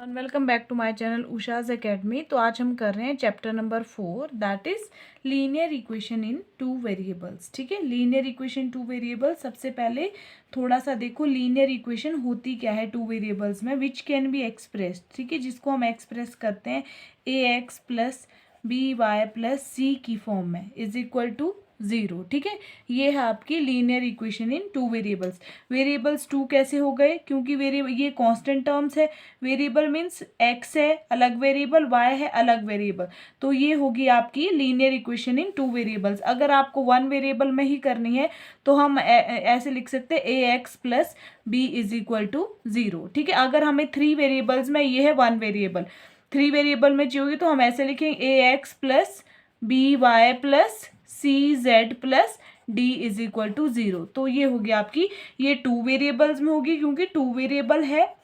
Welcome back to my channel Usha's academy. तो आज हम कर रहे हैं chapter number 4 that is linear equation in two variables. ठीक है, लीनियर इक्वेशन टू वेरिएबल्स। सबसे पहले थोड़ा सा देखो लीनियर इक्वेशन होती क्या है टू वेरिएबल्स में, विच कैन बी एक्सप्रेस्ड। ठीक है, जिसको हम एक्सप्रेस करते हैं a x plus b y plus c की फॉर्म में इज इक्वल टू 0। ठीक है, ये है आपकी linear equation in two variables. Variables two कैसे हो गए? क्योंकि वेरिएबल ये कांस्टेंट टर्म्स है। वेरिएबल मीन्स एक्स है अलग वेरिएबल, वाई है अलग वेरिएबल, तो ये होगी आपकी linear equation in two variables. अगर आपको वन वेरिएबल में ही करनी है तो हम ऐसे लिख सकते हैं a x plus b is equal to 0। ठीक है, अगर हमें थ्री वेरिएबल्स में, ये है वन वेरिएबल, थ्री वेरिएबल में चाहिए तो हम ऐसे लिखेंगे a x plus b y plus c z plus d is equal to 0। तो ये होगी आपकी, ये टू वेरिएबल्स में होगी क्योंकि टू वेरिएबल है,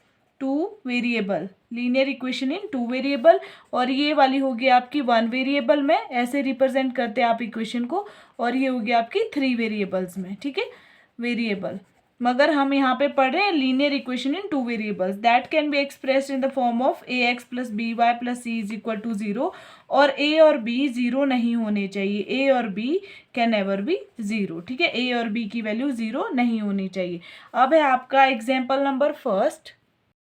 two variable linear equation in two variable. और ये वाली होगी आपकी वन वेरिएबल में, ऐसे रिप्रेजेंट करते हैं आप इक्वेशन को। और ये होगी आपकी थ्री वेरिएबल्स में। ठीक है, वेरिएबल, मगर हम यहाँ पे पढ़ रहे हैं linear equation in two variables that can be expressed in the form of a x plus b y plus c is equal to 0। और ए और बी 0 नहीं होने चाहिए, ए और बी कैन नेवर बी 0। ठीक है, ए और बी की वैल्यू 0 नहीं होनी चाहिए। अब है आपका एग्जाम्पल नंबर फर्स्ट।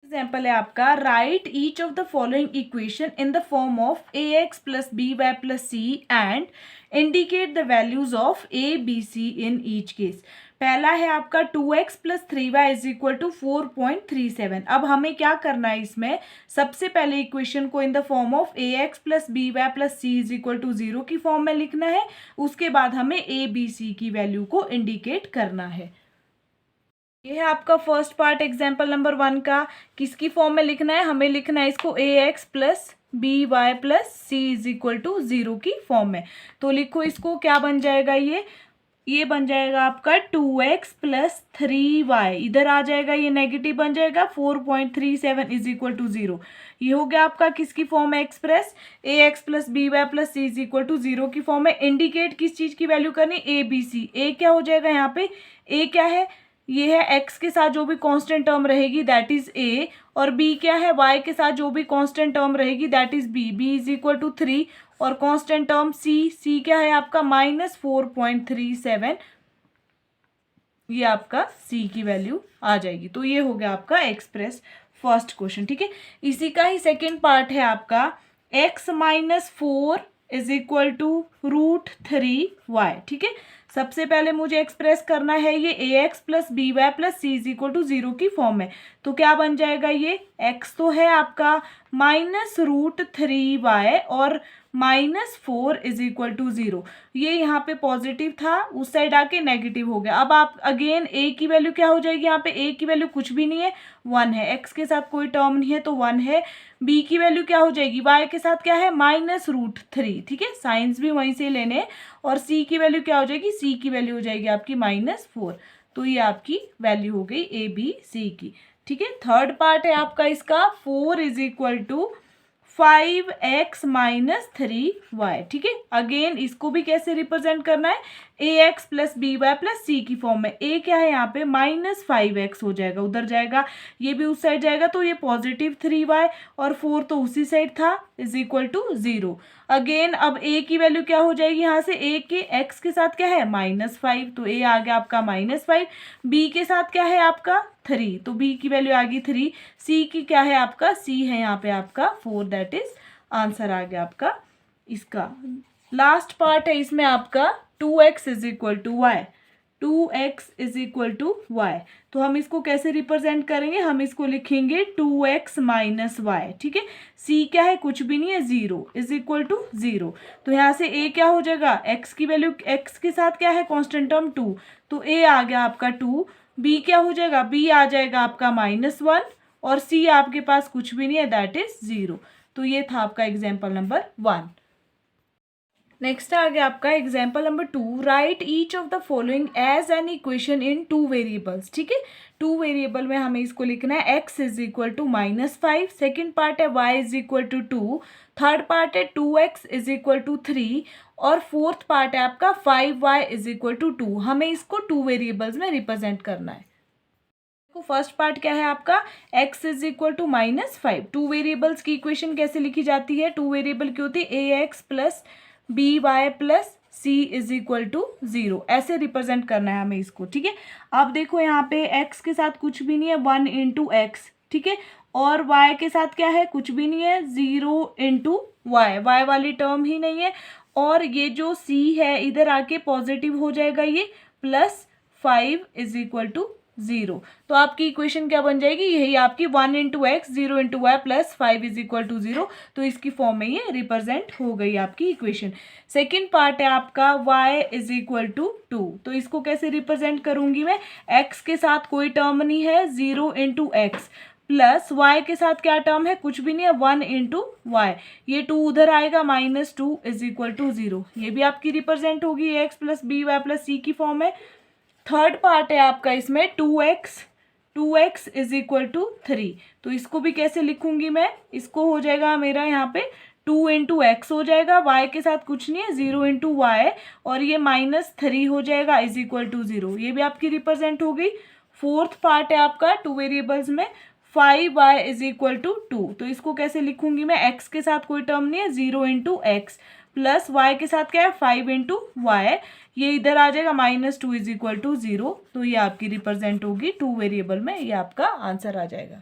एग्जाम्पल है आपका, write each of the following equation in the form of a x plus b y plus c and indicate the values of a b c in each case. पहला है आपका 2x plus 3y is equal to 4.37। अब हमें क्या करना है इसमें, सबसे पहले इक्वेशन को in the form of a x plus b y plus c is equal to 0 की फॉर्म में लिखना है। उसके बाद हमें ए बी सी की वैल्यू को इंडिकेट करना है। ये है आपका फर्स्ट पार्ट एग्जाम्पल नंबर 1 का। किसकी फॉर्म में लिखना है? हमें लिखना है इसको a x plus b y plus c is equal to 0 की फॉर्म में। तो लिखो इसको, क्या बन जाएगा ये बन जाएगा आपका 2x प्लस 3y, इधर आ जाएगा, ये नेगेटिव बन जाएगा, 4.37 इज इक्वल टू 0। ये हो गया आपका किसकी फॉर्म में express, a x plus b y plus c is equal to 0 की फॉर्म में। इंडिकेट किस चीज की वैल्यू करनी? ए बी सी। ए क्या हो जाएगा यहाँ पे? ए क्या है? ये है एक्स के साथ जो भी कांस्टेंट टर्म रहेगी दैट इज ए, और बी क्या है? वाई के साथ जो भी कांस्टेंट टर्म रहेगी that is b. B is equal to 3, और कांस्टेंट टर्म सी, सी क्या है आपका? -4.37। ये आपका सी की वैल्यू आ जाएगी। तो ये हो गया आपका एक्सप्रेस फर्स्ट क्वेश्चन। ठीक है, इसी का ही सेकेंड पार्ट है आपका, x minus 4 is equal to √3y। ठीक है, सबसे पहले मुझे एक्सप्रेस करना है ये a x plus b y plus c is equal to 0 की फॉर्म में। तो क्या बन जाएगा? ये x तो है आपका -√3y और -4 इज इक्वल टू 0। ये यहाँ पे पॉजिटिव था, उस साइड आके नेगेटिव हो गया। अब आप अगेन a की वैल्यू क्या हो जाएगी? यहाँ पे a की वैल्यू कुछ भी नहीं है, 1 है। x के साथ कोई टर्म नहीं है तो 1 है। b की वैल्यू क्या हो जाएगी? y के साथ क्या है? -√3। ठीक है, साइंस भी वहीं से लेने हैं। और c की वैल्यू क्या हो जाएगी? c की वैल्यू हो जाएगी आपकी -4। तो ये आपकी वैल्यू हो गई ए बी सी की। ठीक है, थर्ड पार्ट है आपका इसका, 4 is equal to 5x minus 3y। ठीक है, अगेन इसको भी कैसे रिप्रेजेंट करना है? A x plus b y plus c की फॉर्म में। ए क्या है यहाँ पे? -5x हो जाएगा, उधर जाएगा, ये भी उस साइड जाएगा, तो ये +3y, और 4 तो उसी साइड था, इज इक्वल टू 0। अगेन अब a की वैल्यू क्या हो जाएगी? यहाँ से a के x के साथ क्या है? -5, तो a आ गया आपका -5। b के साथ क्या है आपका? 3, तो b की वैल्यू आ गई 3। c की क्या है आपका? c है यहाँ पे आपका 4, दैट इज आंसर आ गया आपका इसका। लास्ट पार्ट है इसमें आपका 2x is equal to y. 2x is equal to y, तो हम इसको कैसे रिप्रेजेंट करेंगे? हम इसको लिखेंगे 2x माइनस वाई। ठीक है, c क्या है? कुछ भी नहीं है, 0 इज इक्वल टू 0। तो यहाँ से a क्या हो जाएगा? x की वैल्यू, x के साथ क्या है? कांस्टेंट टर्म 2, तो a आ गया आपका 2। b क्या हो जाएगा? b आ जाएगा आपका -1, और c आपके पास कुछ भी नहीं है, दैट इज 0। तो ये था आपका एग्जाम्पल नंबर 1। नेक्स्ट आ गया आपका example number 2, right each of the following as an equation in two variables. ठीक है, टू वेरिएबल में हमें इसको लिखना है, x is equal to -5, second part है y is equal to 2, third part है 2x इज इक्वल टू 3, और फोर्थ पार्ट है आपका 5y इज इक्वल टू 2। हमें इसको टू वेरिएबल्स में रिप्रेजेंट करना है। तो फर्स्ट पार्ट क्या है आपका, x is equal to -5। Two variables की इक्वेशन कैसे लिखी जाती है, टू वेरिएबल की होती है ax plus b y plus c is equal to 0, ऐसे रिप्रेजेंट करना है हमें इसको, ठीक है। अब देखो यहाँ पे x के साथ कुछ भी नहीं है, 1 इंटू एक्स, ठीक है, और y के साथ क्या है, कुछ भी नहीं है, 0 इंटू वाई, वाई वाली टर्म ही नहीं है, और ये जो c है इधर आके पॉजिटिव हो जाएगा, ये +5 इज इक्वल टू 0। तो आपकी इक्वेशन क्या बन जाएगी, यही आपकी 1 into x 0 into y +5 is equal to 0। तो इसकी फॉर्म में ये रिप्रेजेंट हो गई आपकी इक्वेशन। सेकेंड पार्ट है आपका y इज इक्वल टू 2। तो इसको कैसे रिप्रेजेंट करूंगी मैं, x के साथ कोई टर्म नहीं है, 0 इंटू एक्स प्लस y के साथ क्या टर्म है, कुछ भी नहीं है, 1 इंटू वाई, ये 2 उधर आएगा, -2 इज इक्वल टू 0। ये भी आपकी रिप्रेजेंट होगी x plus b y plus c की फॉर्म में। थर्ड पार्ट है आपका इसमें 2x इज इक्वल टू 3। तो इसको भी कैसे लिखूंगी मैं, इसको हो जाएगा मेरा यहाँ पे 2 इंटू एक्स हो जाएगा, y के साथ कुछ नहीं है, 0 इंटू वाई, और ये -3 हो जाएगा इज इक्वल टू 0। ये भी आपकी रिप्रेजेंट हो गई। फोर्थ पार्ट है आपका टू वेरिएबल्स में 5y इज इक्वल टू 2। तो इसको कैसे लिखूंगी मैं, x के साथ कोई टर्म नहीं है, 0 इंटू एक्स प्लस वाई के साथ क्या है, 5 इंटू वाई, ये इधर आ जाएगा, -2 इज इक्वल टू 0। तो ये आपकी रिप्रेजेंट होगी टू वेरिएबल में, ये आपका आंसर आ जाएगा।